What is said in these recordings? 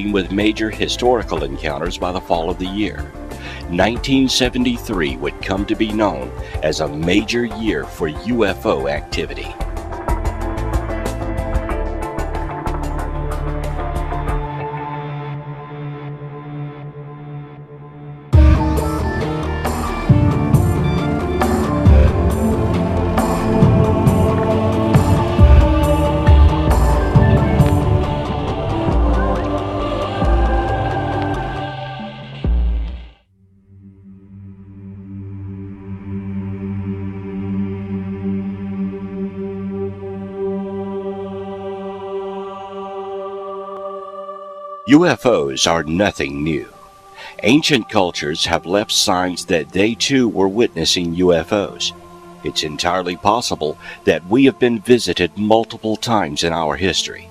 with major historical encounters by the fall of the year. 1973 would come to be known as a major year for UFO activity. UFOs are nothing new. Ancient cultures have left signs that they too were witnessing UFOs. It's entirely possible that we have been visited multiple times in our history.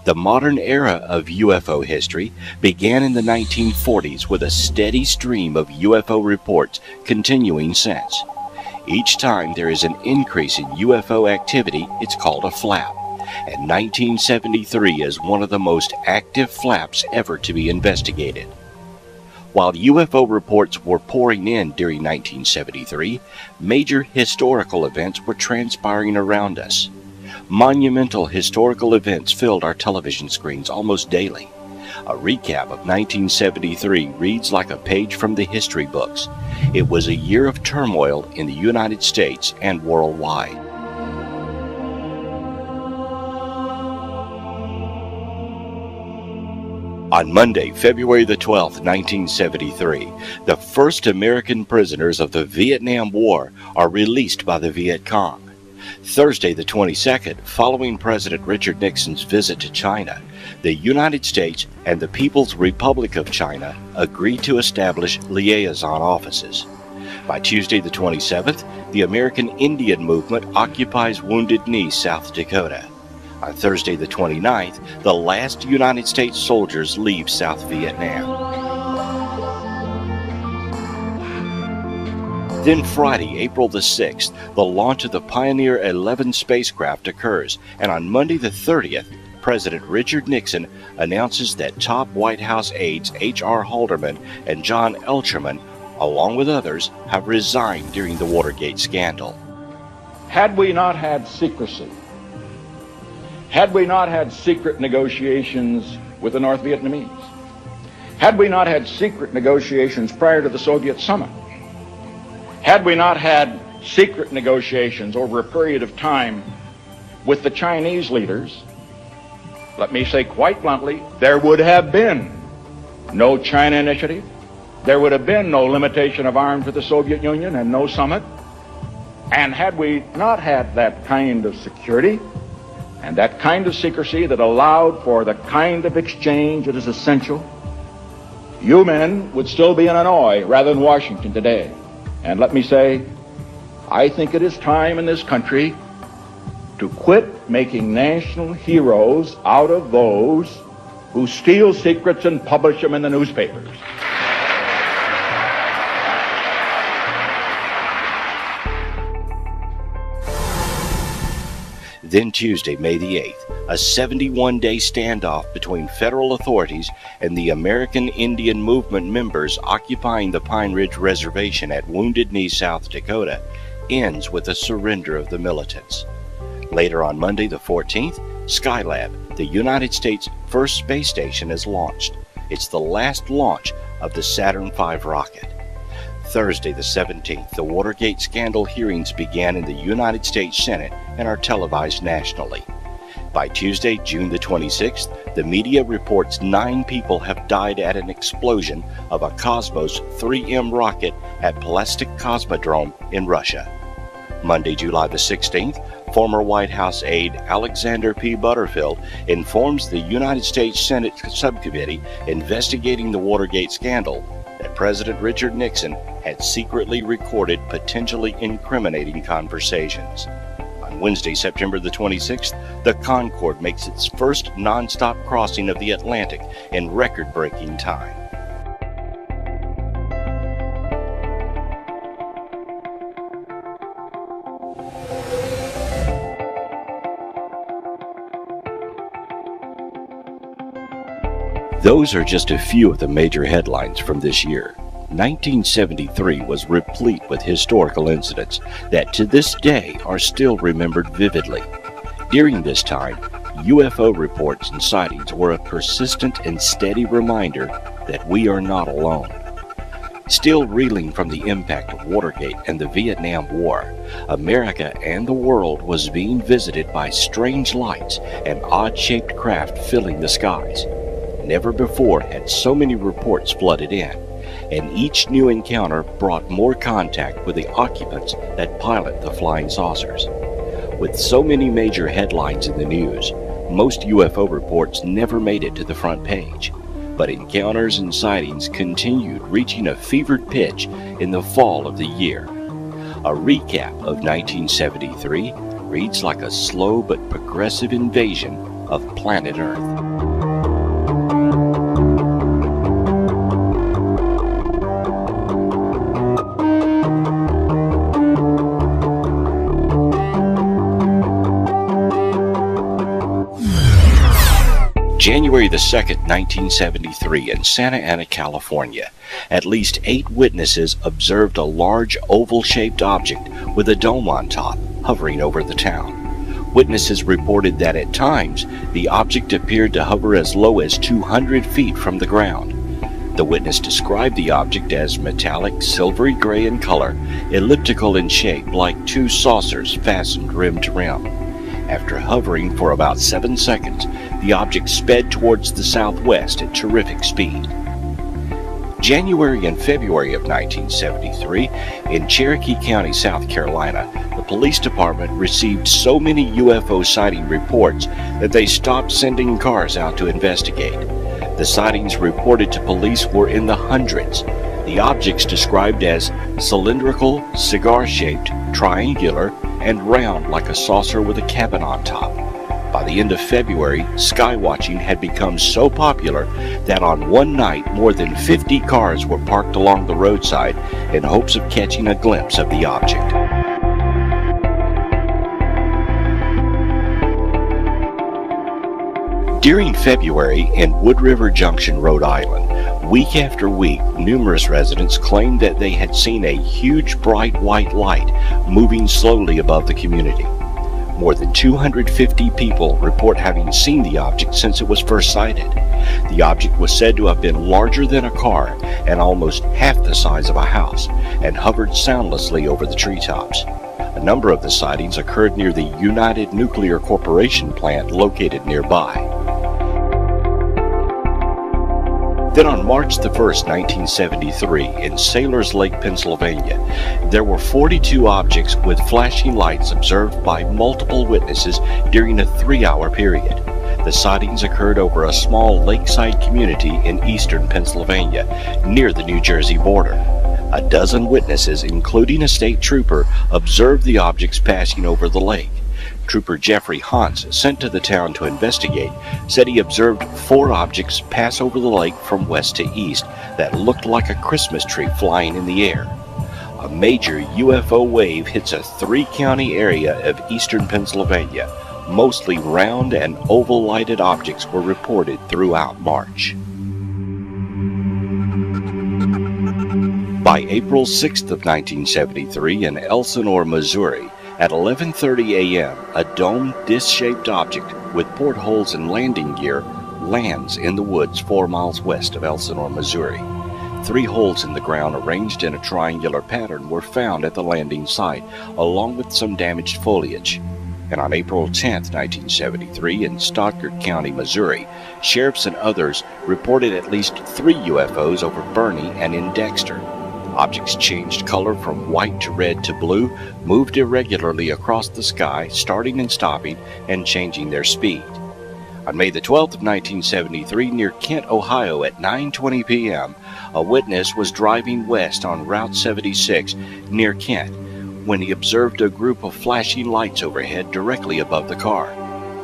The modern era of UFO history began in the 1940s with a steady stream of UFO reports continuing since. Each time there is an increase in UFO activity, it's called a flap. And 1973 is one of the most active flaps ever to be investigated. While UFO reports were pouring in during 1973, major historical events were transpiring around us. Monumental historical events filled our television screens almost daily. A recap of 1973 reads like a page from the history books. It was a year of turmoil in the United States and worldwide. On Monday, February the 12th, 1973, the first American prisoners of the Vietnam War are released by the Viet Cong. Thursday the 22nd, following President Richard Nixon's visit to China, the United States and the People's Republic of China agreed to establish liaison offices. By Tuesday the 27th, the American Indian Movement occupies Wounded Knee, South Dakota. On Thursday the 29th, the last United States soldiers leave South Vietnam. Then Friday, April the 6th, the launch of the Pioneer 11 spacecraft occurs, and on Monday the 30th, President Richard Nixon announces that top White House aides H.R. Haldeman and John Elcherman, along with others, have resigned during the Watergate scandal. Had we not had secrecy, had we not had secret negotiations with the North Vietnamese, had we not had secret negotiations prior to the Soviet summit, had we not had secret negotiations over a period of time with the Chinese leaders, let me say quite bluntly, there would have been no China Initiative, there would have been no limitation of arms with the Soviet Union and no summit. And had we not had that kind of security and that kind of secrecy that allowed for the kind of exchange that is essential, you men would still be in Hanoi rather than Washington today. And let me say, I think it is time in this country to quit making national heroes out of those who steal secrets and publish them in the newspapers. Then Tuesday, May the 8th, a 71-day standoff between federal authorities and the American Indian Movement members occupying the Pine Ridge Reservation at Wounded Knee, South Dakota, ends with the surrender of the militants. Later on Monday the 14th, Skylab, the United States' first space station, is launched. It's the last launch of the Saturn V rocket. Thursday the 17th, the Watergate scandal hearings began in the United States Senate and are televised nationally. By Tuesday, June the 26th, the media reports 9 people have died at an explosion of a Cosmos 3M rocket at Plastic Cosmodrome in Russia. Monday, July the 16th, former White House aide Alexander P. Butterfield informs the United States Senate subcommittee investigating the Watergate scandal that President Richard Nixon had secretly recorded potentially incriminating conversations. On Wednesday, September the 26th, the Concorde makes its first nonstop crossing of the Atlantic in record-breaking time. Those are just a few of the major headlines from this year. 1973 was replete with historical incidents that to this day are still remembered vividly. During this time, UFO reports and sightings were a persistent and steady reminder that we are not alone. Still reeling from the impact of Watergate and the Vietnam War, America and the world was being visited by strange lights and odd-shaped craft filling the skies. Never before had so many reports flooded in, and each new encounter brought more contact with the occupants that pilot the flying saucers. With so many major headlines in the news, most UFO reports never made it to the front page, but encounters and sightings continued, reaching a fevered pitch in the fall of the year. A recap of 1973 reads like a slow but progressive invasion of planet Earth. January the 2nd, 1973, in Santa Ana, California, at least 8 witnesses observed a large oval-shaped object with a dome on top hovering over the town. Witnesses reported that at times the object appeared to hover as low as 200 feet from the ground. The witness described the object as metallic, silvery gray in color, elliptical in shape like 2 saucers fastened rim to rim. After hovering for about 7 seconds, the object sped towards the southwest at terrific speed. January and February of 1973, in Cherokee County, South Carolina, the police department received so many UFO sighting reports that they stopped sending cars out to investigate. The sightings reported to police were in the hundreds. The objects described as cylindrical, cigar-shaped, triangular, and round like a saucer with a cabin on top. By the end of February, skywatching had become so popular that on one night more than 50 cars were parked along the roadside in hopes of catching a glimpse of the object. During February in Wood River Junction, Rhode Island, week after week, numerous residents claimed that they had seen a huge bright white light moving slowly above the community. More than 250 people report having seen the object since it was first sighted. The object was said to have been larger than a car and almost half the size of a house, and hovered soundlessly over the treetops. A number of the sightings occurred near the United Nuclear Corporation plant located nearby. Then on March the 1st, 1973, in Sailors Lake, Pennsylvania, there were 42 objects with flashing lights observed by multiple witnesses during a 3-hour period. The sightings occurred over a small lakeside community in eastern Pennsylvania, near the New Jersey border. A dozen witnesses, including a state trooper, observed the objects passing over the lake. Trooper Jeffrey Hans, sent to the town to investigate, said he observed 4 objects pass over the lake from west to east that looked like a Christmas tree flying in the air. A major UFO wave hits a 3-county area of eastern Pennsylvania. Mostly round and oval-lighted objects were reported throughout March. By April 6th of 1973, in Elsinore, Missouri, at 11:30 a.m., a domed, disc-shaped object with portholes and landing gear lands in the woods 4 miles west of Elsinore, Missouri. 3 holes in the ground arranged in a triangular pattern were found at the landing site, along with some damaged foliage. And on April 10, 1973, in Stoddard County, Missouri, sheriffs and others reported at least 3 UFOs over Bernie and in Dexter. Objects changed color from white to red to blue, moved irregularly across the sky, starting and stopping, and changing their speed. On May the 12th of 1973, near Kent, Ohio, at 9:20 p.m., a witness was driving west on Route 76 near Kent when he observed a group of flashing lights overhead directly above the car.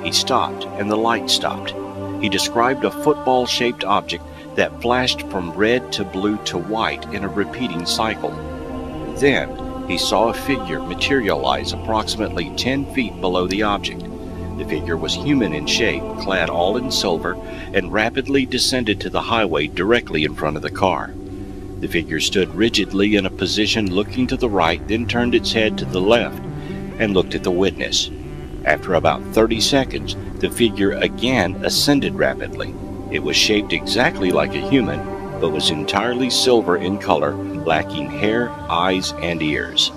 He stopped, and the light stopped. He described a football-shaped object that flashed from red to blue to white in a repeating cycle. Then he saw a figure materialize approximately 10 feet below the object. The figure was human in shape, clad all in silver, and rapidly descended to the highway directly in front of the car. The figure stood rigidly in a position looking to the right, then turned its head to the left and looked at the witness. After about 30 seconds, the figure again ascended rapidly. It was shaped exactly like a human, but was entirely silver in color, lacking hair, eyes, and ears.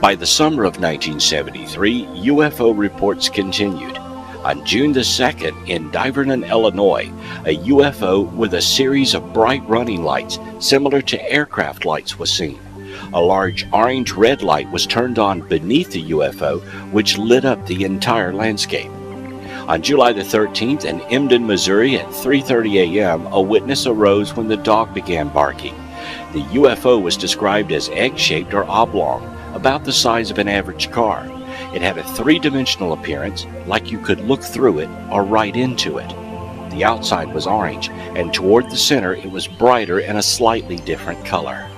By the summer of 1973, UFO reports continued. On June the 2nd, in Divernon, Illinois, a UFO with a series of bright running lights similar to aircraft lights was seen. A large orange-red light was turned on beneath the UFO, which lit up the entire landscape. On July the 13th, in Emden, Missouri, at 3:30 a.m., a witness arose when the dog began barking. The UFO was described as egg-shaped or oblong, about the size of an average car. It had a three-dimensional appearance, like you could look through it or right into it. The outside was orange, and toward the center it was brighter and a slightly different color.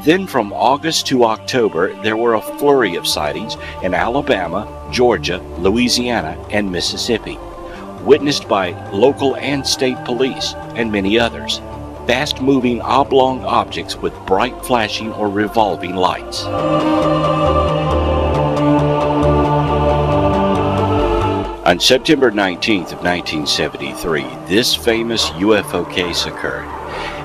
Then from August to October, there were a flurry of sightings in Alabama, Georgia, Louisiana, and Mississippi, witnessed by local and state police and many others. Fast-moving oblong objects with bright flashing or revolving lights. On September 19th of 1973, this famous UFO case occurred.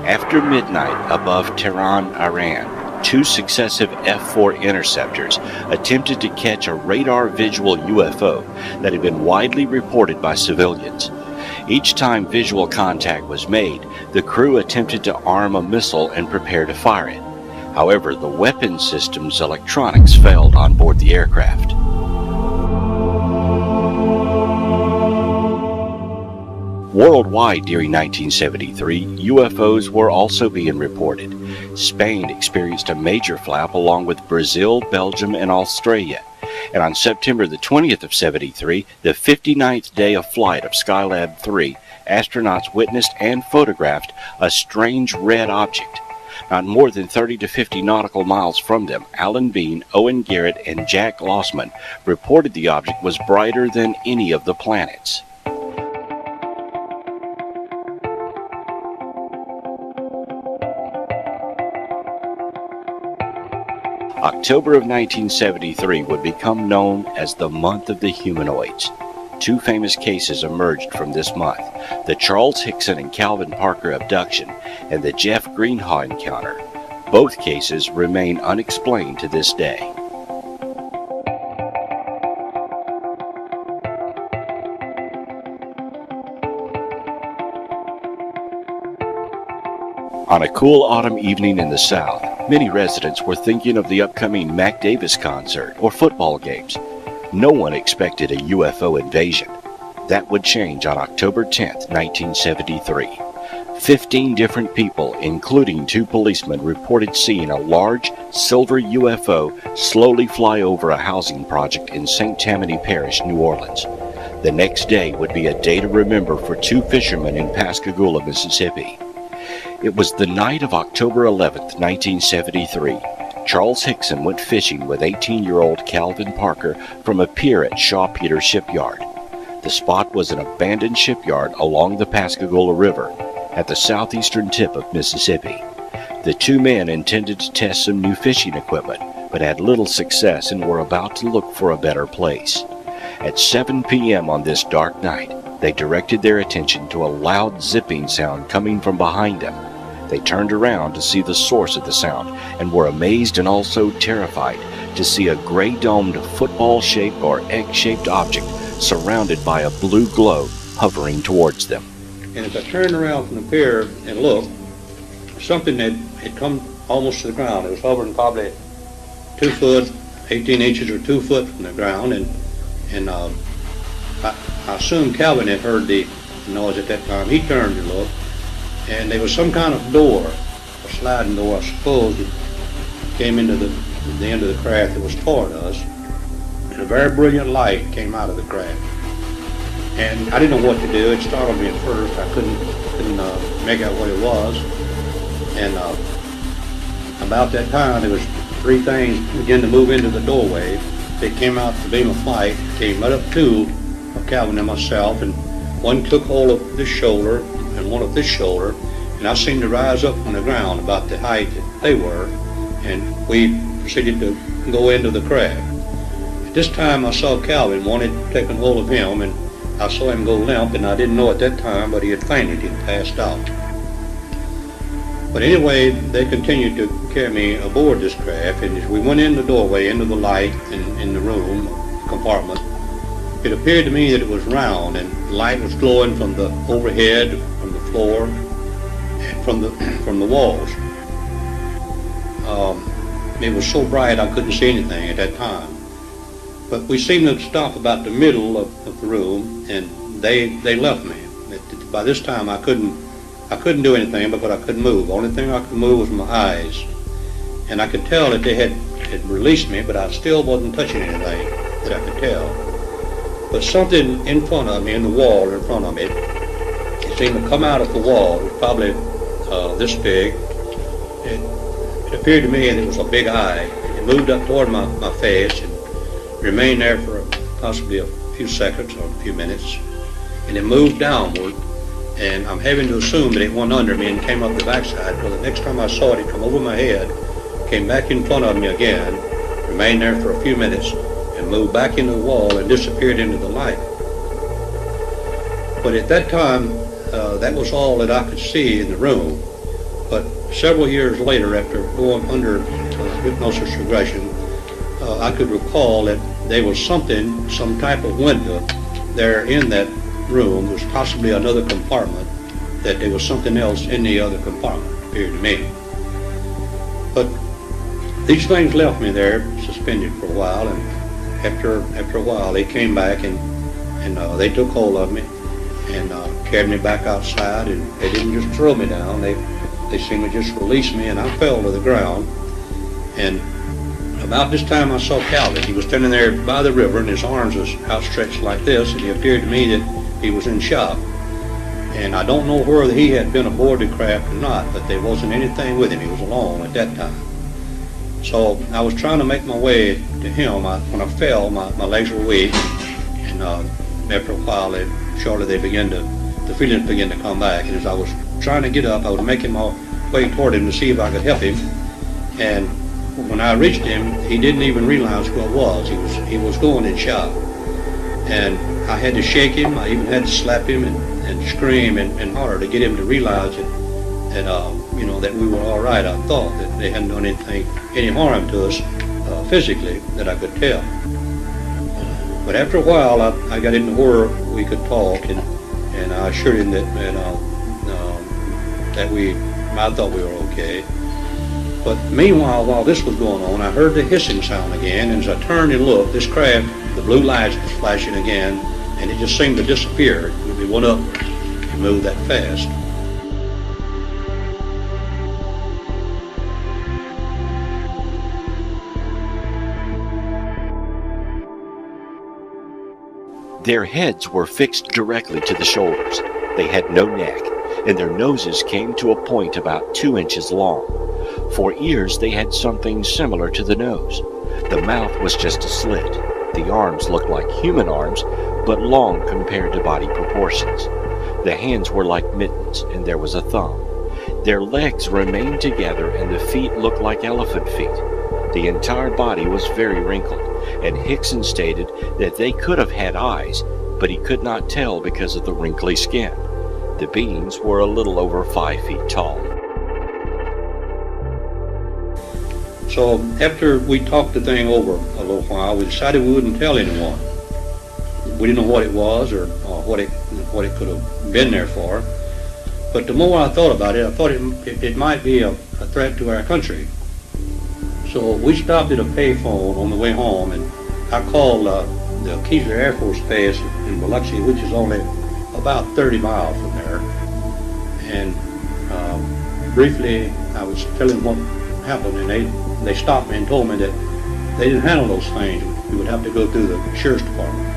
After midnight above Tehran, Iran, two successive F-4 interceptors attempted to catch a radar visual UFO that had been widely reported by civilians. Each time visual contact was made, the crew attempted to arm a missile and prepare to fire it. However, the weapon system's electronics failed on board the aircraft. Worldwide during 1973, UFOs were also being reported. Spain experienced a major flap along with Brazil, Belgium, and Australia. And on September the 20th of 73, the 59th day of flight of Skylab 3, astronauts witnessed and photographed a strange red object. Not more than 30 to 50 nautical miles from them, Alan Bean, Owen Garrett, and Jack Lossman reported the object was brighter than any of the planets. October of 1973 would become known as the month of the humanoids. Two famous cases emerged from this month, the Charles Hickson and Calvin Parker abduction and the Jeff Greenhaw encounter. Both cases remain unexplained to this day. On a cool autumn evening in the South, many residents were thinking of the upcoming Mac Davis concert or football games. No one expected a UFO invasion. That would change on October 10, 1973. 15 different people, including 2 policemen, reported seeing a large silver UFO slowly fly over a housing project in St. Tammany Parish, New Orleans. The next day would be a day to remember for 2 fishermen in Pascagoula, Mississippi. It was the night of October 11, 1973. Charles Hickson went fishing with 18-year-old Calvin Parker from a pier at Shaw Peters Shipyard. The spot was an abandoned shipyard along the Pascagoula River at the southeastern tip of Mississippi. The 2 men intended to test some new fishing equipment, but had little success and were about to look for a better place. At 7 p.m. on this dark night, they directed their attention to a loud zipping sound coming from behind them. They turned around to see the source of the sound and were amazed and also terrified to see a gray-domed football-shaped or egg-shaped object surrounded by a blue glow hovering towards them. And as I turned around from the pier and looked, something that had come almost to the ground. It was hovering probably 2 foot, 18 inches or 2 foot from the ground, and I assume Calvin had heard the noise at that time. He turned to look, and there was some kind of door, a sliding door, I suppose, that came into the end of the craft that was toward us, and a very brilliant light came out of the craft. And I didn't know what to do. It startled me at first. I couldn't make out what it was. And about that time, there was 3 things began to move into the doorway, they came out the beam of light, came right up to Calvin and myself, and one took hold of this shoulder and one of this shoulder, and I seemed to rise up from the ground about the height that they were, and we proceeded to go into the craft. At this time I saw Calvin, one had taken hold of him, and I saw him go limp, and I didn't know at that time, but he had fainted, he had passed out. But anyway, they continued to carry me aboard this craft, and as we went in the doorway, into the light in the room, compartment, it appeared to me that it was round, and light was glowing from the overhead, from the floor, and from the walls. It was so bright I couldn't see anything at that time. But we seemed to stop about the middle of the room, and they left me. By this time I couldn't do anything because I couldn't move. The only thing I could move was my eyes. And I could tell that they had released me, but I still wasn't touching anything that I could tell. But something in front of me, in the wall in front of me, it seemed to come out of the wall. It was probably this big. It appeared to me that it was a big eye. It moved up toward my face and remained there for possibly a few seconds or a few minutes. And it moved downward, and I'm having to assume that it went under me and came up the backside. Well, the next time I saw it, it come over my head, came back in front of me again, remained there for a few minutes, and moved back into the wall and disappeared into the light. But at that time, that was all that I could see in the room. But several years later, after going under hypnosis regression, I could recall that there was something, some type of window there in that room. There was possibly another compartment, that there was something else in the other compartment, appeared to me. But these things left me there suspended for a while, and after a while they came back and they took hold of me and carried me back outside, and they didn't just throw me down, they seemed to just release me, and I fell to the ground. And about this time I saw Calvin. He was standing there by the river, and his arms was outstretched like this, and he appeared to me that he was in shock. And I don't know whether he had been aboard the craft or not, but there wasn't anything with him. He was alone at that time. So I was trying to make my way to him. When I fell, my legs were weak, and after a while, shortly the feelings began to come back. And as I was trying to get up, I was making my way toward him to see if I could help him. And when I reached him, he didn't even realize who I was. He was going in shock. And I had to shake him. I even had to slap him and scream and holler to get him to realize that we were all right. I thought that they hadn't done any harm to us physically that I could tell. But after a while, I got into where we could talk, and I assured him that I thought we were okay. But meanwhile, while this was going on, I heard the hissing sound again, and as I turned and looked, this craft, the blue lights was flashing again, and it just seemed to disappear. We went up and moved that fast. Their heads were fixed directly to the shoulders. They had no neck, and their noses came to a point about 2 inches long. For ears, they had something similar to the nose. The mouth was just a slit. The arms looked like human arms, but long compared to body proportions. The hands were like mittens, and there was a thumb. Their legs remained together, and the feet looked like elephant feet. The entire body was very wrinkled, and Hickson stated that they could have had eyes, but he could not tell because of the wrinkly skin. The beings were a little over 5 feet tall. So after we talked the thing over a little while, we decided we wouldn't tell anyone. We didn't know what it was or what it could have been there for. But the more I thought about it, I thought it might be a threat to our country. So we stopped at a payphone on the way home, and I called the Keyser Air Force Base in Biloxi, which is only about 30 miles from there. And briefly, I was telling what happened, and they stopped me and told me that they didn't handle those things. We would have to go through the sheriff's department.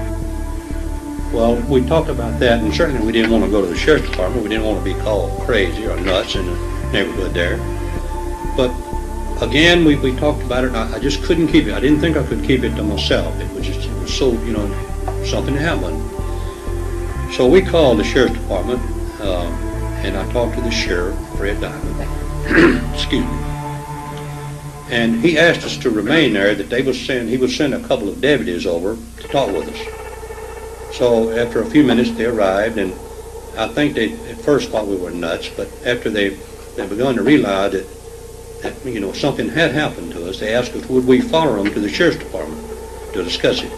Well, we talked about that, and certainly we didn't want to go to the sheriff's department. We didn't want to be called crazy or nuts in the neighborhood there. But again, we talked about it, and I just couldn't keep it. I didn't think I could keep it to myself. It was so, something happened. So we called the sheriff's department, and I talked to the sheriff, Fred Diamond. Excuse me. And he asked us to remain there, that he would send a couple of deputies over to talk with us. So after a few minutes, they arrived, and I think they at first thought we were nuts, but after they begun to realize that something had happened to us, they asked us would we follow them to the sheriff's department to discuss it.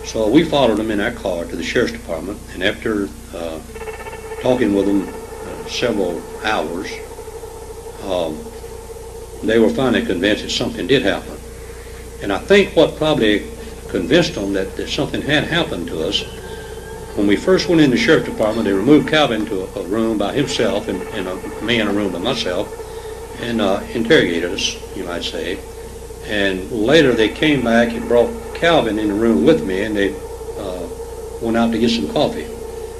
So we followed them in our car to the sheriff's department, and after talking with them several hours, they were finally convinced that something did happen. And I think what probably convinced them that something had happened to us, when we first went in the sheriff's department, they removed Calvin to a room by himself, and me in a room by myself, and interrogated us, you might say. And later they came back and brought Calvin in the room with me, and they went out to get some coffee.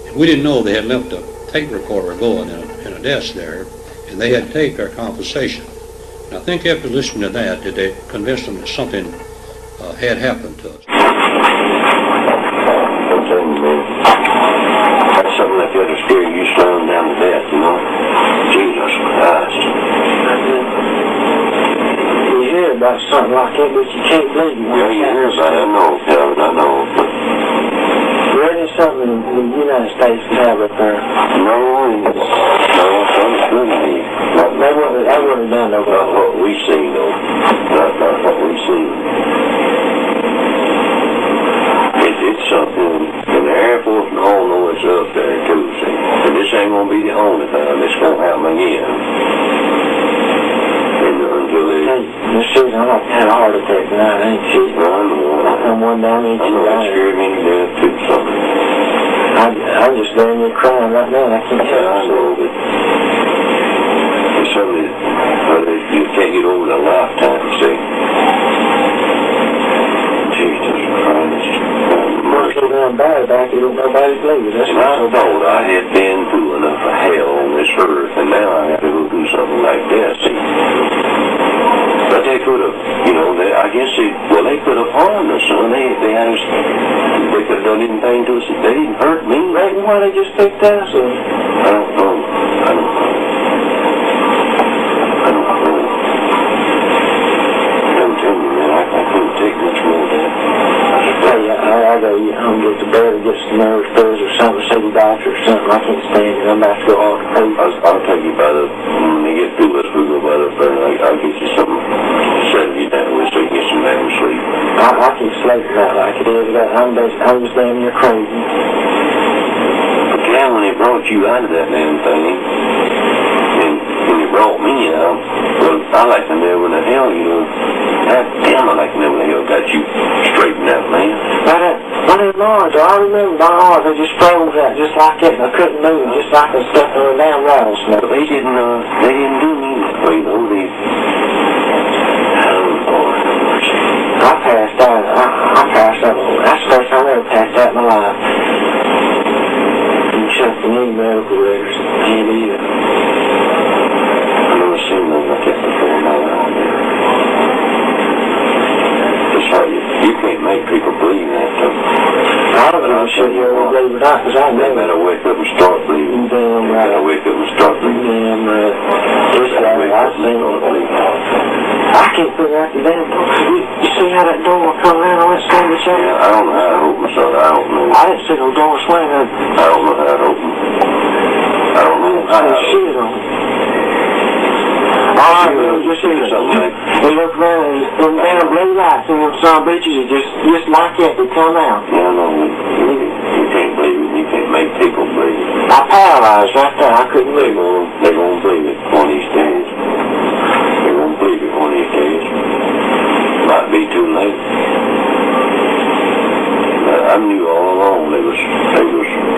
And we didn't know they had left a tape recorder going in a desk there, and they had taped our conversation. And I think after listening to that they convinced them that something had happened to us. I'm telling you, man, that's something like that will scare you slowing down to death, Jesus Christ. You hear about something like that, but you can't believe it. Yeah, you hear about it, I know, Calvin, I know. Where is something the United States can have up there? No, something's good to me. They wouldn't have done no good. Not what we see, though. Not what we see. It's something, and the Air Force and all know it's up there, too, see. And this ain't going to be the only time it's going to happen again. Until they... This season, I'm like had a heart attack tonight, ain't she? Well, I know. I come one down each I know that scared me to death, too, something. I'm just laying there crying right now, and I can't help I know, but it's something that you can't get over in a lifetime, see. Jesus Christ. Mercy down bad back, you don't nobody believe it. And I thought I had been through enough of hell on this earth, and now I have to go through something like that, see. But they could have, I guess they could have harmed us, son. They could have done anything to us. They didn't hurt me. Right, why they just take that, son? I don't know. I'm telling you, man, I couldn't take much more of that. I go home, get to bed, and get some nerve pills or something, see the doctor or something. I can't stand it. I'm about to go off the page. I'll take you when they get through us, we'll go by the phone. I'll get you something to settle you down with so you get some damn sleep. I keep sleeping out like it is. I'm just damn near crazy. But now when they brought you out of that damn thing, and when you brought me out, well, I like to know when the hell, God damn, I like to know when the hell got you straightened out, man. But in March, I remember my arms, they just froze out just like that, and I couldn't move, just like I was stuck in a damn rattlesnake. But they didn't do me that way, though. I passed out. I passed out. That's the first time I ever passed out in my life. You check the new medical records. Can't either. I've never seen nothing like that before in my life, man. It's how you can't make people believe that, though. I don't know if you ever believe it or not, because I They know. better wake up and start believing. Damn They right. better wake up and start believing. Damn right. Just like I've seen it. I can't figure out the damn door. You see how that door come around on that side of the chair? Yeah, I don't know how to open it, son. I don't know. I didn't see no door swing up. I don't know how to open it. I don't know how to I open shit on it. All I know is just see something. we look around and them damn blue lights and them some bitches are just like that, they come out. Yeah, I know. You can't believe it. You can't make people believe it. I paralyzed right there. I couldn't move. They're gonna believe it one of these days. They're gonna believe it one of these days. Might be too late. But I knew all along there was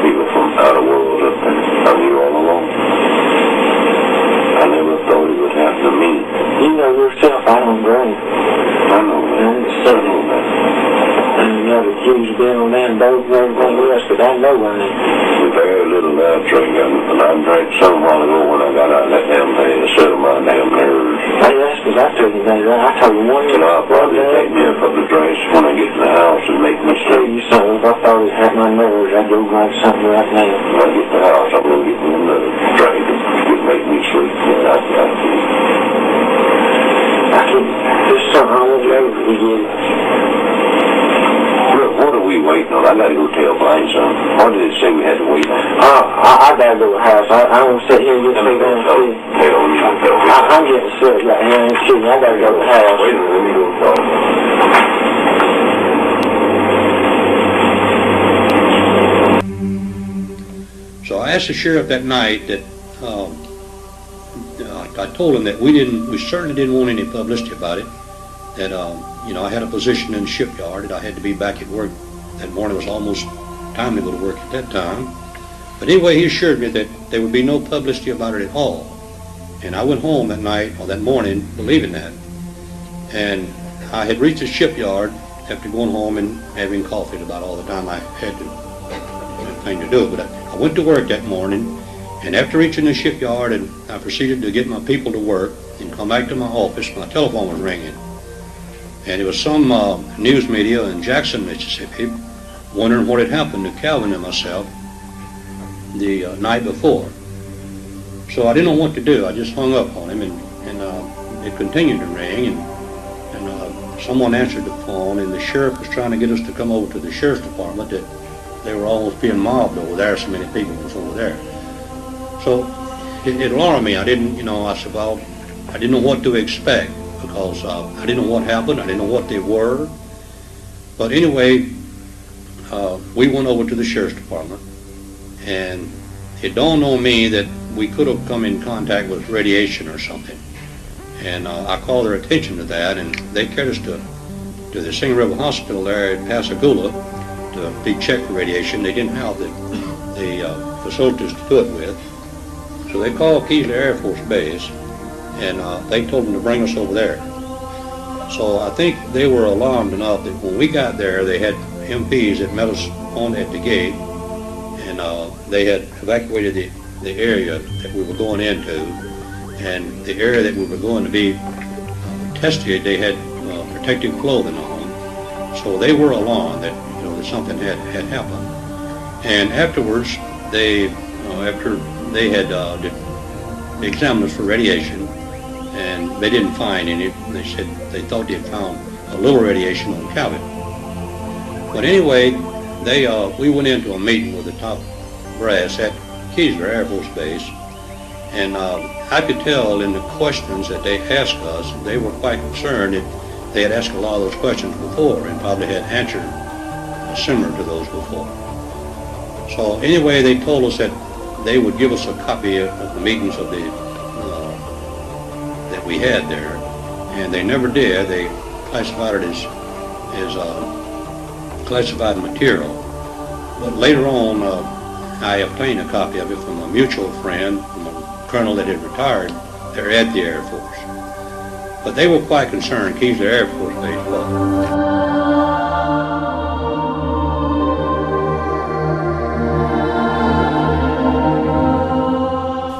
people from out of world up there. I knew all along. I never thought it would happen to me. You know yourself, I don't drink. I know that. I know that. And you know the Jews been on that boat and everything else, but I know I ain't. Very little I drink, and I drank some while ago when I got out of that damn thing to settle my damn nerves. Hey, that's me because I told you that. I told you one. And I'll probably take me a couple of drinks when I get to the house and make me sleep. You sons, I thought it had my nerves. I'd go like something right now. When I get to the house, I'm going to get me another drink and make me sleep. Yeah, I can, there's something I won't ever forget. Look, what are we waiting on? I got to go tell Blaine something. What did it say we had to wait on? I gotta go to the house. I don't sit here and get sick on the street. I'm getting sick right here in the street. I gotta go to the house. Wait a minute, let me go talk. So I asked the sheriff that night that I told him that we certainly didn't want any publicity about it. That I had a position in the shipyard, that I had to be back at work that morning. It was almost time to go to work at that time. But anyway, he assured me that there would be no publicity about it at all. And I went home that night, or that morning, believing that. And I had reached the shipyard after going home and having coffee about all the time I had thing to do. But I went to work that morning, and after reaching the shipyard, and I proceeded to get my people to work and come back to my office. My telephone was ringing. And it was some news media in Jackson, Mississippi, wondering what had happened to Calvin and myself the night before. So I didn't know what to do. I just hung up on him, and it continued to ring, and someone answered the phone, and the sheriff was trying to get us to come over to the sheriff's department, that they were almost being mobbed over there, so many people was over there. So it alarmed me. I didn't, I said, well, I didn't know what to expect, because I didn't know what happened. I didn't know what they were. But anyway, we went over to the sheriff's department, and it dawned on me that we could have come in contact with radiation or something. And I called their attention to that, and they carried us to the Singing River Hospital there in Pascagoula to be checked for radiation. They didn't have the facilities to do it with. So they called Keesler Air Force Base, and they told them to bring us over there. So I think they were alarmed enough that when we got there, they had MPs that met us at the gate, and they had evacuated the area that we were going into, and the area that we were going to be tested, they had protective clothing on. So they were alarmed that that something had happened. And afterwards, after they had examined us for radiation, and they didn't find any. They said they thought they had found a little radiation on Calvin. But anyway, we went into a meeting with the top brass at Keesler Air Force Base, and I could tell in the questions that they asked us, they were quite concerned that they had asked a lot of those questions before and probably had answered similar to those before. So anyway, they told us that they would give us a copy of the meetings of that we had there, and they never did. They classified it as classified material. But later on, I obtained a copy of it from a mutual friend, from a colonel that had retired there at the Air Force. But they were quite concerned. Keesler Air Force Base was.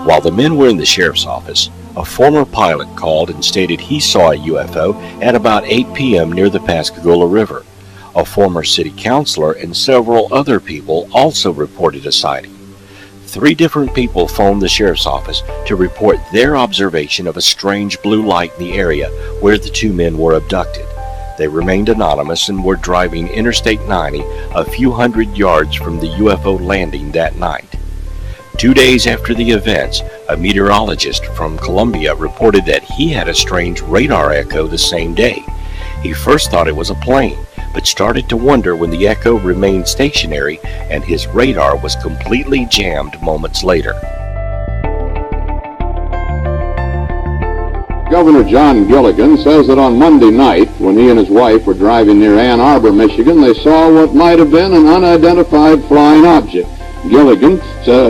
While the men were in the sheriff's office, a former pilot called and stated he saw a UFO at about 8 p.m. near the Pascagoula River. A former city councilor and several other people also reported a sighting. 3 different people phoned the sheriff's office to report their observation of a strange blue light in the area where the 2 men were abducted. They remained anonymous and were driving Interstate 90 a few hundred yards from the UFO landing that night. 2 days after the events, a meteorologist from Columbia reported that he had a strange radar echo the same day. He first thought it was a plane, but started to wonder when the echo remained stationary and his radar was completely jammed moments later. Governor John Gilligan says that on Monday night, when he and his wife were driving near Ann Arbor, Michigan, they saw what might have been an unidentified flying object. Gilligan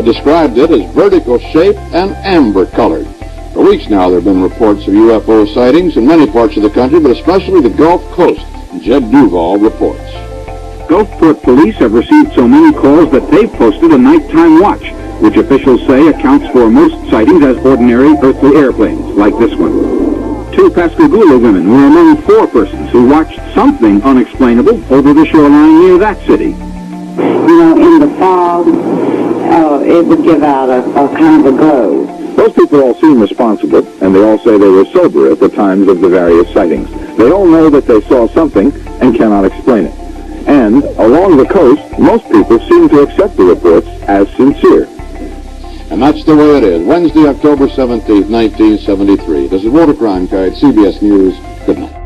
described it as vertical shaped and amber colored. For weeks now, there have been reports of UFO sightings in many parts of the country, but especially the Gulf Coast. Jed Duval reports. Gulfport police have received so many calls that they've posted a nighttime watch, which officials say accounts for most sightings as ordinary earthly airplanes, like this one. Two Pascagoula women were among 4 persons who watched something unexplainable over the shoreline near that city. You know, in the fog, it would give out a kind of a glow. Those people all seem responsible, and they all say they were sober at the times of the various sightings. They all know that they saw something and cannot explain it. And along the coast, most people seem to accept the reports as sincere. And that's the way it is. Wednesday, October 17th, 1973. This is Walter Cronkite, CBS News. Good night.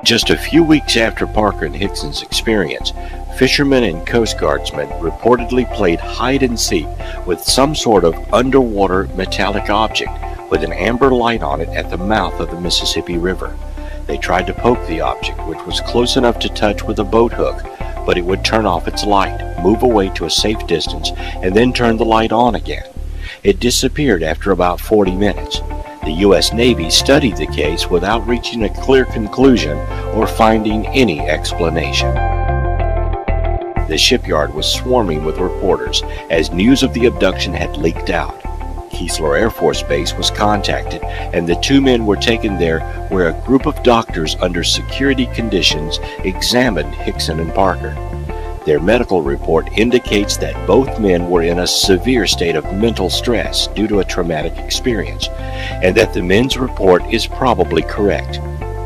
Just a few weeks after Parker and Hickson's experience, fishermen and Coast Guardsmen reportedly played hide and seek with some sort of underwater metallic object with an amber light on it at the mouth of the Mississippi River. They tried to poke the object, which was close enough to touch with a boat hook, but it would turn off its light, move away to a safe distance, and then turn the light on again. It disappeared after about 40 minutes. The U.S. Navy studied the case without reaching a clear conclusion or finding any explanation. The shipyard was swarming with reporters as news of the abduction had leaked out. Keesler Air Force Base was contacted, and the 2 men were taken there where a group of doctors under security conditions examined Hickson and Parker. Their medical report indicates that both men were in a severe state of mental stress due to a traumatic experience, and that the men's report is probably correct,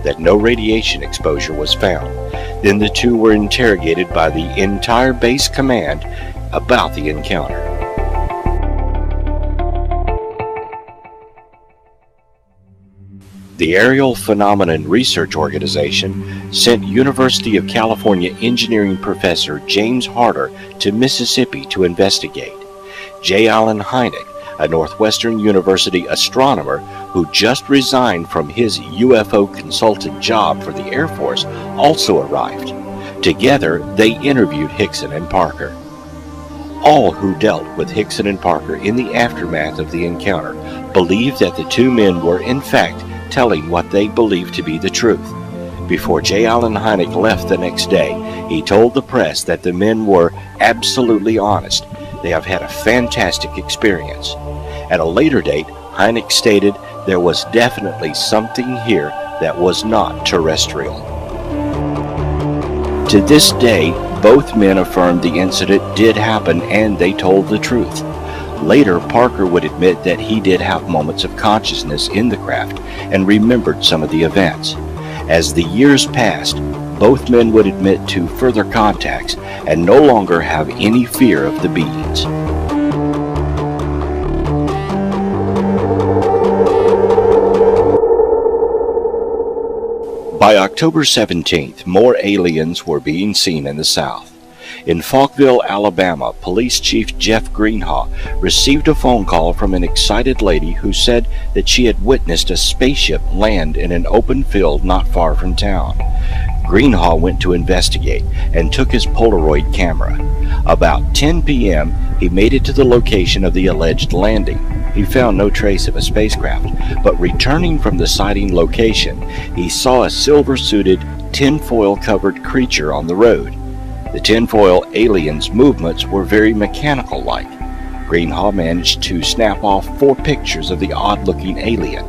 that no radiation exposure was found. Then the 2 were interrogated by the entire base command about the encounter. The Aerial Phenomenon Research Organization sent University of California engineering professor James Harder to Mississippi to investigate. J. Allen Hynek, a Northwestern University astronomer who just resigned from his UFO consultant job for the Air Force, also arrived. Together, they interviewed Hickson and Parker. All who dealt with Hickson and Parker in the aftermath of the encounter believed that the 2 men were in fact telling what they believed to be the truth. Before J. Allen Hynek left the next day, he told the press that the men were absolutely honest. They have had a fantastic experience. At a later date, Hynek stated there was definitely something here that was not terrestrial. To this day, both men affirmed the incident did happen and they told the truth. Later, Parker would admit that he did have moments of consciousness in the craft and remembered some of the events. As the years passed, both men would admit to further contacts and no longer have any fear of the beings. By October 17th, more aliens were being seen in the South. In Falkville, Alabama, Police Chief Jeff Greenhaw received a phone call from an excited lady who said that she had witnessed a spaceship land in an open field not far from town. Greenhaw went to investigate and took his Polaroid camera. About 10 p.m., he made it to the location of the alleged landing. He found no trace of a spacecraft, but returning from the sighting location, he saw a silver-suited, tinfoil-covered creature on the road. The tinfoil alien's movements were very mechanical-like. Greenhaw managed to snap off 4 pictures of the odd-looking alien.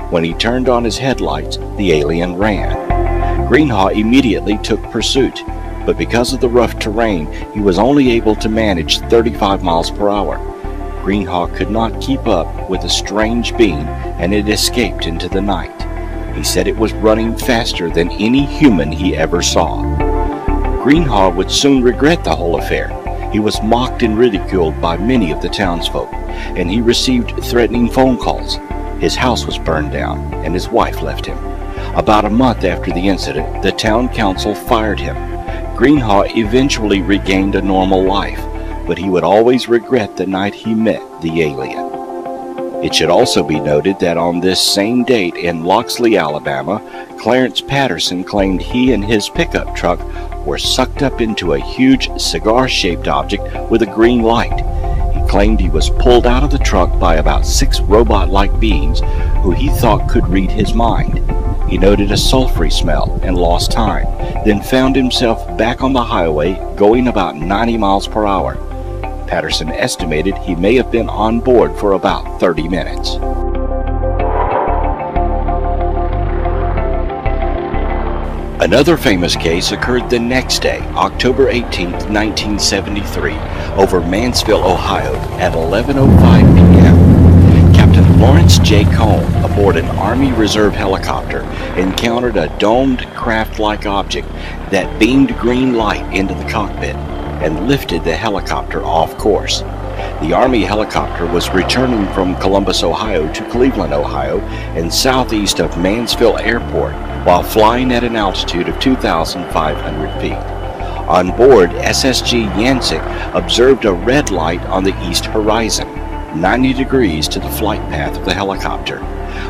When he turned on his headlights, the alien ran. Greenhaw immediately took pursuit, but because of the rough terrain, he was only able to manage 35 miles per hour. Greenhaw could not keep up with the strange being, and it escaped into the night. He said it was running faster than any human he ever saw. Greenhaw would soon regret the whole affair. He was mocked and ridiculed by many of the townsfolk, and he received threatening phone calls. His house was burned down, and his wife left him. About a month after the incident, the town council fired him. Greenhaw eventually regained a normal life, but he would always regret the night he met the alien. It should also be noted that on this same date in Loxley, Alabama, Clarence Patterson claimed he and his pickup truck were sucked up into a huge cigar-shaped object with a green light. He claimed he was pulled out of the truck by about 6 robot-like beings who he thought could read his mind. He noted a sulfury smell and lost time, then found himself back on the highway going about 90 miles per hour. Patterson estimated he may have been on board for about 30 minutes. Another famous case occurred the next day, October 18, 1973, over Mansfield, Ohio at 11:05 p.m. Captain Lawrence J. Cohn, aboard an Army Reserve helicopter, encountered a domed craft-like object that beamed green light into the cockpit and lifted the helicopter off course. The Army helicopter was returning from Columbus, Ohio to Cleveland, Ohio, and southeast of Mansfield Airport while flying at an altitude of 2,500 feet. On board, SSG Yancek observed a red light on the east horizon, 90 degrees to the flight path of the helicopter.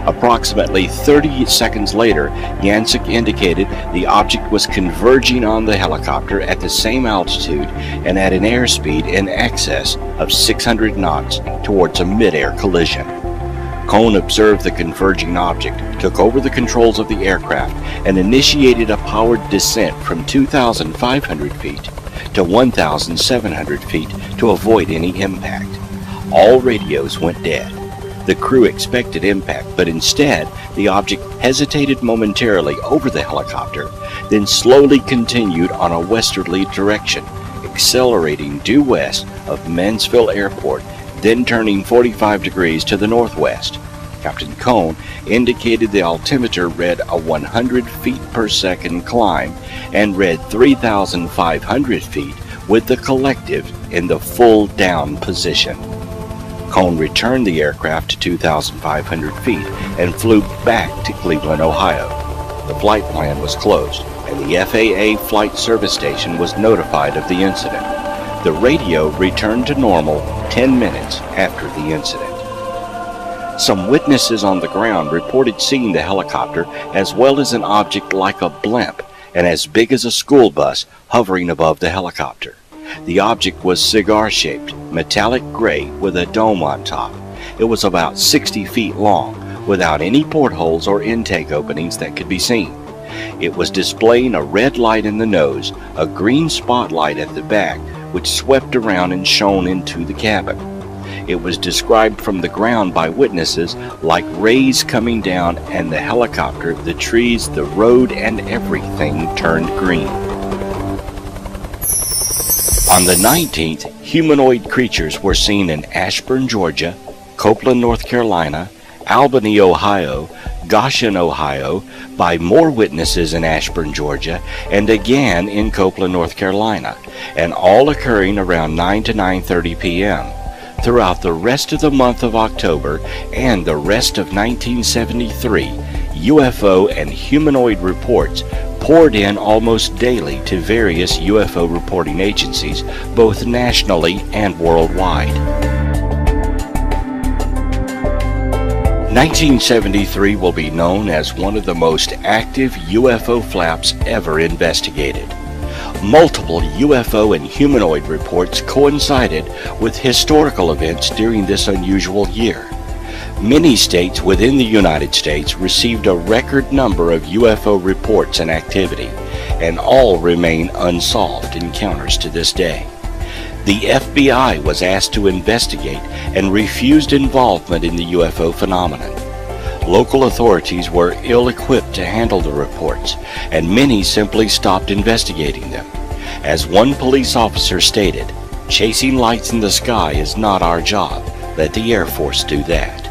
Approximately 30 seconds later, Yancek indicated the object was converging on the helicopter at the same altitude and at an airspeed in excess of 600 knots towards a mid-air collision. Cohn observed the converging object, took over the controls of the aircraft, and initiated a powered descent from 2,500 feet to 1,700 feet to avoid any impact. All radios went dead. The crew expected impact, but instead, the object hesitated momentarily over the helicopter, then slowly continued on a westerly direction, accelerating due west of Mansfield Airport, then turning 45 degrees to the northwest. Captain Cohn indicated the altimeter read a 100 feet per second climb and read 3,500 feet with the collective in the full down position. Cohn returned the aircraft to 2,500 feet and flew back to Cleveland, Ohio. The flight plan was closed, and the FAA Flight Service Station was notified of the incident. The radio returned to normal 10 minutes after the incident. Some witnesses on the ground reported seeing the helicopter as well as an object like a blimp and as big as a school bus hovering above the helicopter. The object was cigar-shaped, metallic gray with a dome on top. It was about 60 feet long, without any portholes or intake openings that could be seen. It was displaying a red light in the nose, a green spotlight at the back, which swept around and shone into the cabin. It was described from the ground by witnesses like rays coming down, and the helicopter, the trees, the road, and everything turned green. On the 19th, humanoid creatures were seen in Ashburn, Georgia, Copeland, North Carolina, Albany, Ohio, Goshen, Ohio, by more witnesses in Ashburn, Georgia, and again in Copeland, North Carolina, and all occurring around 9 to 9:30 p.m. Throughout the rest of the month of October and the rest of 1973, UFO and humanoid reports poured in almost daily to various UFO reporting agencies, both nationally and worldwide. 1973 will be known as one of the most active UFO flaps ever investigated. Multiple UFO and humanoid reports coincided with historical events during this unusual year. Many states within the United States received a record number of UFO reports and activity, and all remain unsolved encounters to this day. The FBI was asked to investigate and refused involvement in the UFO phenomenon. Local authorities were ill-equipped to handle the reports, and many simply stopped investigating them. As one police officer stated, "Chasing lights in the sky is not our job. Let the Air Force do that."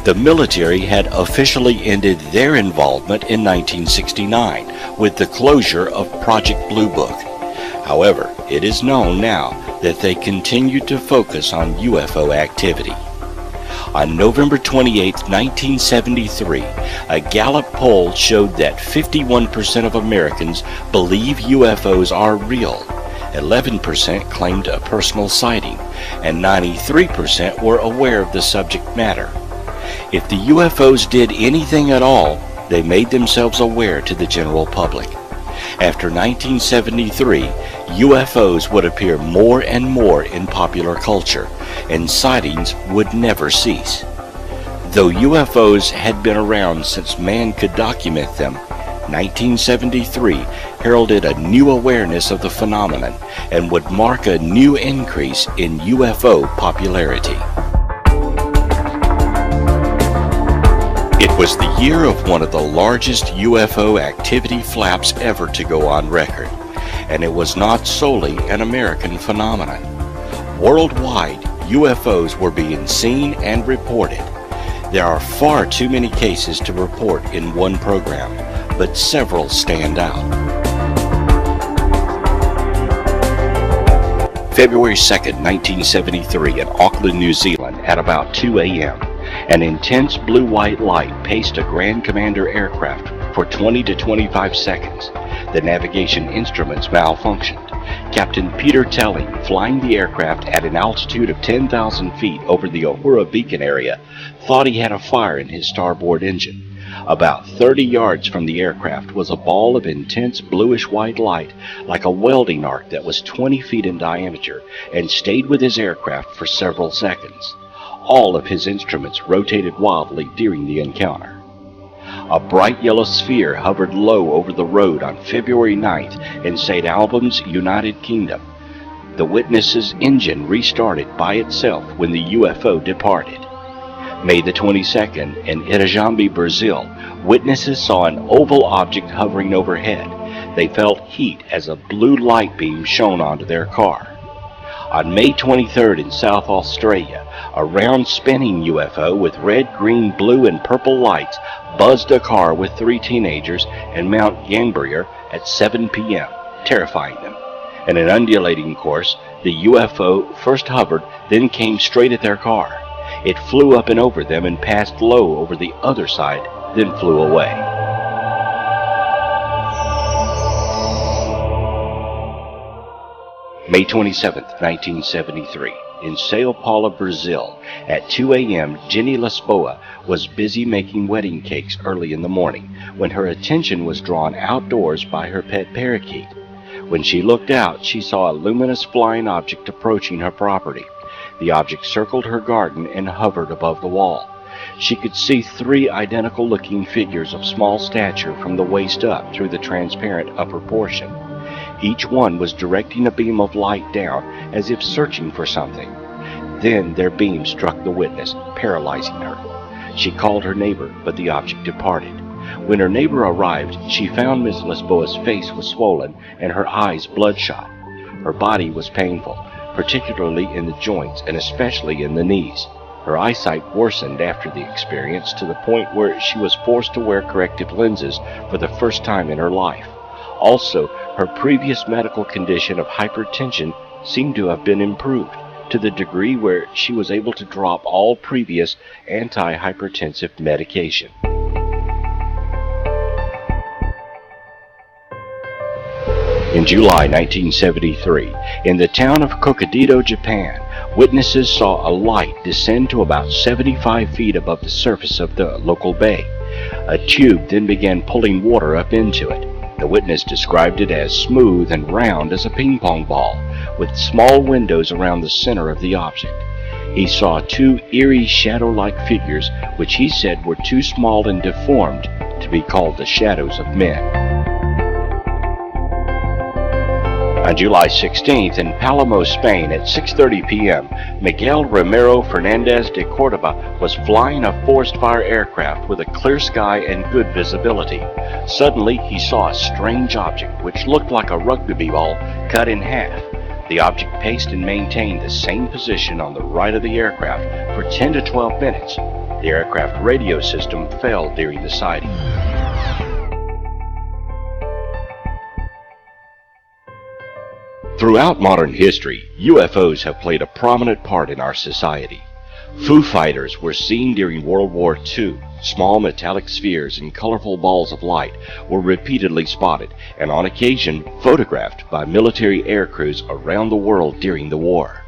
The military had officially ended their involvement in 1969 with the closure of Project Blue Book. However, it is known now that they continued to focus on UFO activity. On November 28, 1973, a Gallup poll showed that 51% of Americans believe UFOs are real, 11% claimed a personal sighting, and 93% were aware of the subject matter. If the UFOs did anything at all, they made themselves aware to the general public. After 1973, UFOs would appear more and more in popular culture, and sightings would never cease. Though UFOs had been around since man could document them, 1973 heralded a new awareness of the phenomenon and would mark a new increase in UFO popularity. It was the year of one of the largest UFO activity flaps ever to go on record, and it was not solely an American phenomenon. Worldwide, UFOs were being seen and reported. There are far too many cases to report in one program, but several stand out. February 2nd, 1973, in Auckland, New Zealand, at about 2 a.m., an intense blue-white light paced a Grand Commander aircraft for 20 to 25 seconds. The navigation instruments malfunctioned. Captain Peter Telling, flying the aircraft at an altitude of 10,000 feet over the Uhura Beacon area, thought he had a fire in his starboard engine. About 30 yards from the aircraft was a ball of intense bluish-white light, like a welding arc that was 20 feet in diameter, and stayed with his aircraft for several seconds. All of his instruments rotated wildly during the encounter. A bright yellow sphere hovered low over the road on February 9th in St. Albans, United Kingdom. The witness's engine restarted by itself when the UFO departed. May the 22nd, in Itajambi, Brazil, witnesses saw an oval object hovering overhead. They felt heat as a blue light beam shone onto their car. On May 23rd in South Australia, a round spinning UFO with red, green, blue, and purple lights buzzed a car with 3 teenagers in Mount Gambier at 7 p.m., terrifying them. In an undulating course, the UFO first hovered, then came straight at their car. It flew up and over them and passed low over the other side, then flew away. May 27, 1973, in Sao Paulo, Brazil, at 2 a.m., Jenny Lisboa was busy making wedding cakes early in the morning when her attention was drawn outdoors by her pet parakeet. When she looked out, she saw a luminous flying object approaching her property. The object circled her garden and hovered above the wall. She could see 3 identical-looking figures of small stature from the waist up through the transparent upper portion. Each one was directing a beam of light down as if searching for something. Then their beam struck the witness, paralyzing her. She called her neighbor, but the object departed. When her neighbor arrived, she found Miss Lisboa's face was swollen and her eyes bloodshot. Her body was painful, particularly in the joints and especially in the knees. Her eyesight worsened after the experience to the point where she was forced to wear corrective lenses for the first time in her life. Also, her previous medical condition of hypertension seemed to have been improved to the degree where she was able to drop all previous anti-hypertensive medication. In July 1973, in the town of Kokadido, Japan, witnesses saw a light descend to about 75 feet above the surface of the local bay. A tube then began pulling water up into it. The witness described it as smooth and round as a ping-pong ball, with small windows around the center of the object. He saw 2 eerie shadow-like figures, which he said were too small and deformed to be called the shadows of men. On July 16th, in Palamo, Spain, at 6:30 p.m., Miguel Romero Fernandez de Cordoba was flying a forest fire aircraft with a clear sky and good visibility. Suddenly, he saw a strange object which looked like a rugby ball cut in half. The object paced and maintained the same position on the right of the aircraft for 10 to 12 minutes. The aircraft radio system failed during the sighting. Throughout modern history, UFOs have played a prominent part in our society. Foo Fighters were seen during World War II. Small metallic spheres and colorful balls of light were repeatedly spotted and on occasion photographed by military air crews around the world during the war.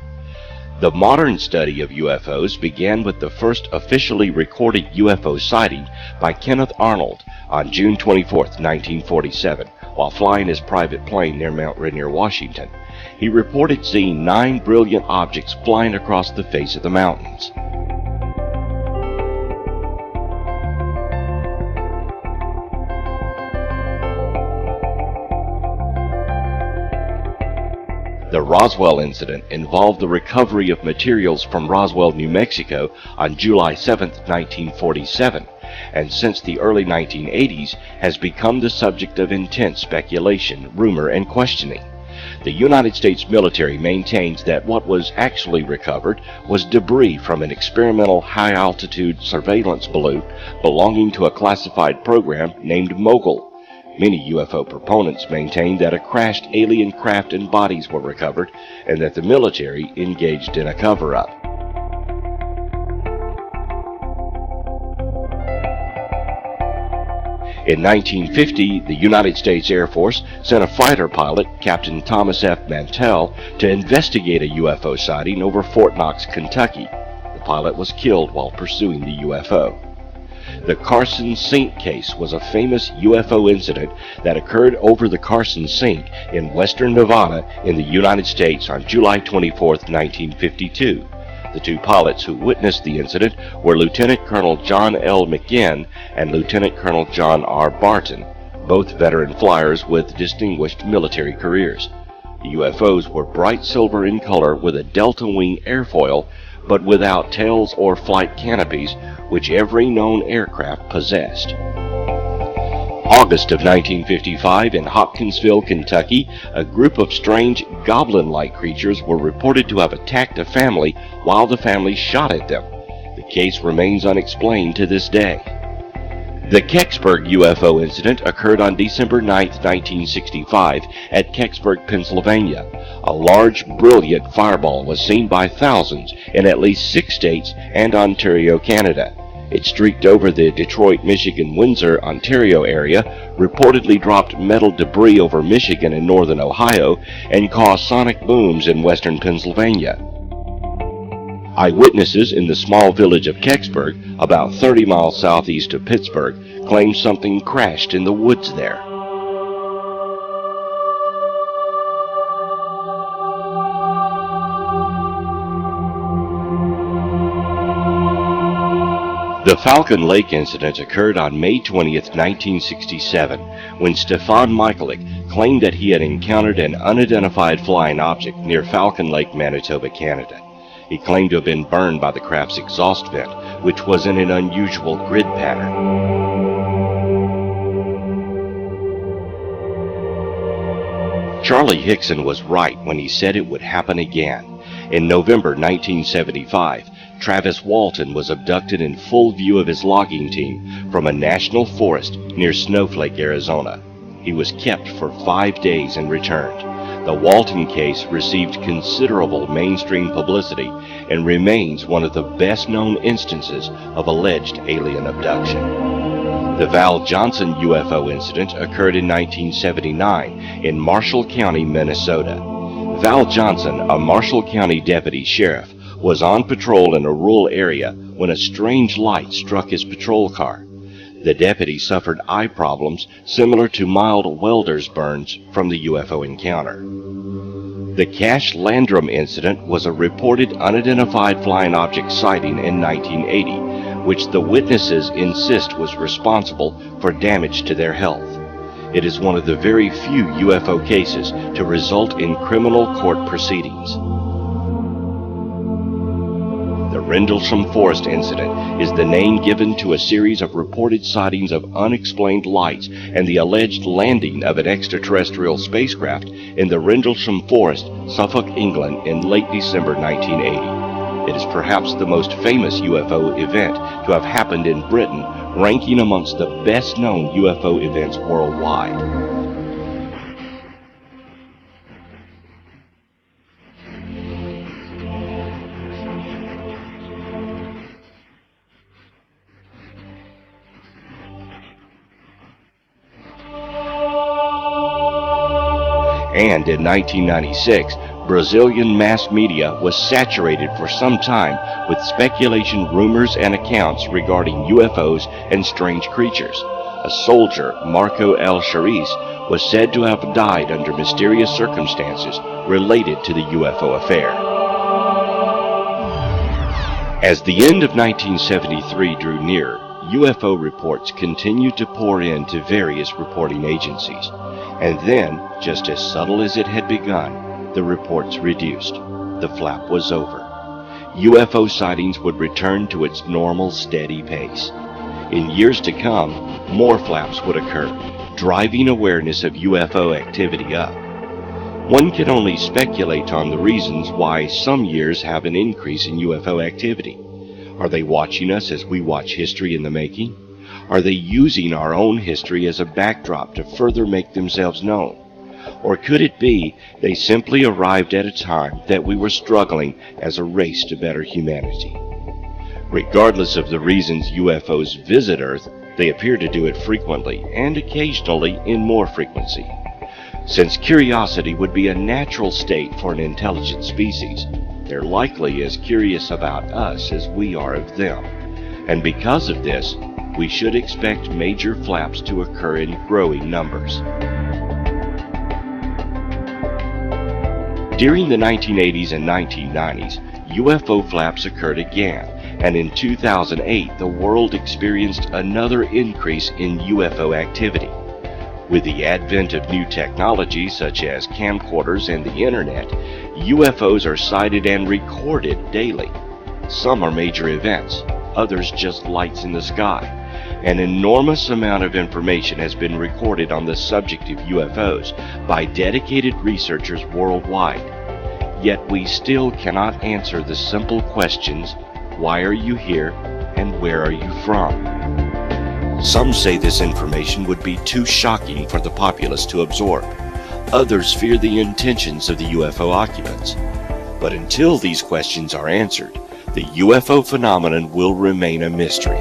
The modern study of UFOs began with the first officially recorded UFO sighting by Kenneth Arnold on June 24, 1947, while flying his private plane near Mount Rainier, Washington. He reported seeing 9 brilliant objects flying across the face of the mountains. The Roswell incident involved the recovery of materials from Roswell, New Mexico on July 7, 1947, and since the early 1980s has become the subject of intense speculation, rumor, and questioning. The United States military maintains that what was actually recovered was debris from an experimental high-altitude surveillance balloon belonging to a classified program named Mogul. Many UFO proponents maintain that a crashed alien craft and bodies were recovered and that the military engaged in a cover-up. In 1950, the United States Air Force sent a fighter pilot, Captain Thomas F. Mantell, to investigate a UFO sighting over Fort Knox, Kentucky. The pilot was killed while pursuing the UFO. The Carson Sink case was a famous UFO incident that occurred over the Carson Sink in western Nevada in the United States on July 24, 1952. The two pilots who witnessed the incident were Lieutenant Colonel John L. McGinn and Lieutenant Colonel John R. Barton, both veteran flyers with distinguished military careers. The UFOs were bright silver in color with a delta wing airfoil, but without tails or flight canopies, which every known aircraft possessed. August of 1955, in Hopkinsville, Kentucky, a group of strange goblin-like creatures were reported to have attacked a family while the family shot at them. The case remains unexplained to this day. The Kecksburg UFO incident occurred on December 9, 1965, at Kecksburg, Pennsylvania. A large, brilliant fireball was seen by thousands in at least 6 states and Ontario, Canada. It streaked over the Detroit, Michigan, Windsor, Ontario area, reportedly dropped metal debris over Michigan and northern Ohio, and caused sonic booms in western Pennsylvania. Eyewitnesses in the small village of Kecksburg, about 30 miles southeast of Pittsburgh, claimed something crashed in the woods there. The Falcon Lake incident occurred on May 20, 1967, when Stefan Michaelik claimed that he had encountered an unidentified flying object near Falcon Lake, Manitoba, Canada. He claimed to have been burned by the craft's exhaust vent, which was in an unusual grid pattern. Charlie Hickson was right when he said it would happen again. In November 1975, Travis Walton was abducted in full view of his logging team from a national forest near Snowflake, Arizona. He was kept for 5 days and returned. The Walton case received considerable mainstream publicity and remains one of the best-known instances of alleged alien abduction. The Val Johnson UFO incident occurred in 1979 in Marshall County, Minnesota. Val Johnson, a Marshall County deputy sheriff, was on patrol in a rural area when a strange light struck his patrol car. The deputy suffered eye problems similar to mild welder's burns from the UFO encounter. The Cash Landrum incident was a reported unidentified flying object sighting in 1980, which the witnesses insist was responsible for damage to their health. It is one of the very few UFO cases to result in criminal court proceedings. The Rendlesham Forest incident is the name given to a series of reported sightings of unexplained lights and the alleged landing of an extraterrestrial spacecraft in the Rendlesham Forest, Suffolk, England in late December 1980. It is perhaps the most famous UFO event to have happened in Britain, ranking amongst the best-known UFO events worldwide. And in 1996, Brazilian mass media was saturated for some time with speculation, rumors, and accounts regarding UFOs and strange creatures. A soldier, Marco L. Charis, was said to have died under mysterious circumstances related to the UFO affair. As the end of 1973 drew near, UFO reports continued to pour in to various reporting agencies. And then, just as subtle as it had begun, the reports reduced. The flap was over. UFO sightings would return to its normal, steady pace. In years to come, more flaps would occur, driving awareness of UFO activity up. One can only speculate on the reasons why some years have an increase in UFO activity. Are they watching us as we watch history in the making? Are they using our own history as a backdrop to further make themselves known? Or could it be they simply arrived at a time that we were struggling as a race to better humanity? Regardless of the reasons UFOs visit Earth, they appear to do it frequently and occasionally in more frequency. Since curiosity would be a natural state for an intelligent species, they're likely as curious about us as we are of them. And because of this, we should expect major flaps to occur in growing numbers. During the 1980s and 1990s, UFO flaps occurred again, and in 2008 the world experienced another increase in UFO activity. With the advent of new technology such as camcorders and the internet, UFOs are sighted and recorded daily. Some are major events, others just lights in the sky. An enormous amount of information has been recorded on the subject of UFOs by dedicated researchers worldwide. Yet we still cannot answer the simple questions, why are you here and where are you from? Some say this information would be too shocking for the populace to absorb. Others fear the intentions of the UFO occupants. But until these questions are answered, the UFO phenomenon will remain a mystery.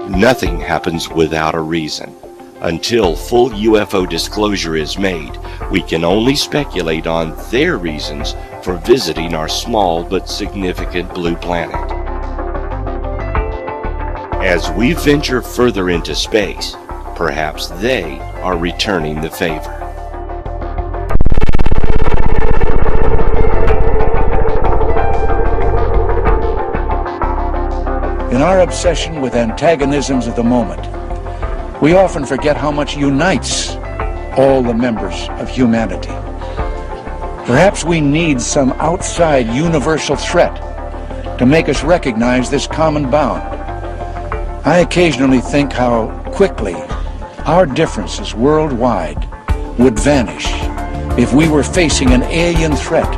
Nothing happens without a reason. Until full UFO disclosure is made, we can only speculate on their reasons for visiting our small but significant blue planet. As we venture further into space, perhaps they are returning the favor. In our obsession with antagonisms of the moment, we often forget how much unites all the members of humanity. Perhaps we need some outside universal threat to make us recognize this common bound. I occasionally think how quickly our differences worldwide would vanish if we were facing an alien threat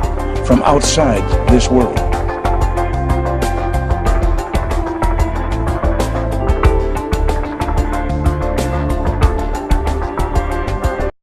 from outside this world.